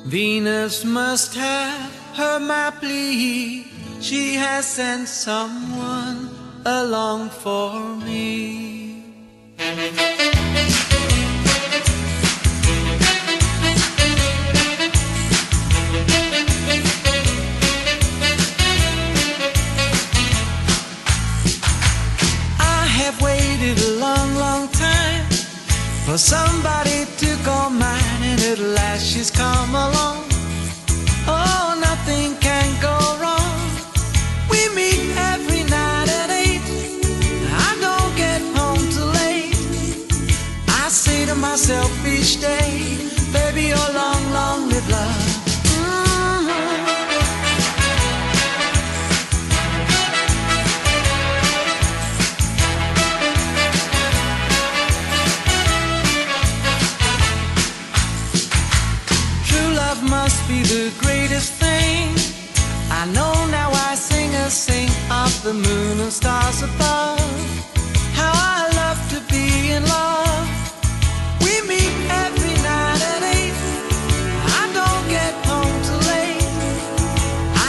Venus must have heard my plea. She has sent someone along for me. I have waited a long, long time for somebody to call mine, and at last she's come along. Oh, nothing can go wrong. We meet every night at 8. I don't get home too late. I say to myself each day, baby, oh, long, long live love. Must be the greatest thing. I know now I sing of the moon and stars above. How I love to be in love. We meet every night at 8. I don't get home too late.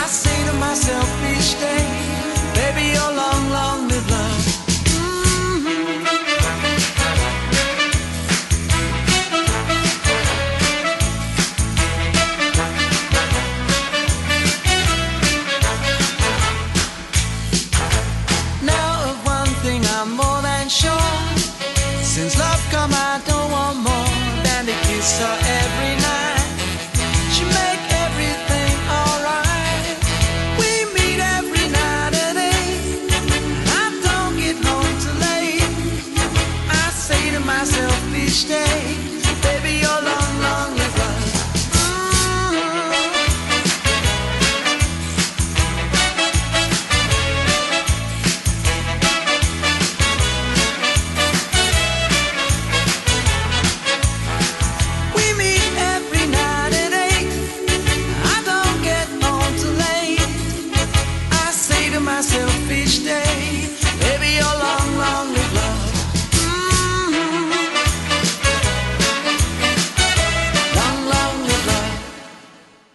I say to myself each day, baby, oh, long, long live love. Since love come, I don't want more than to kiss her every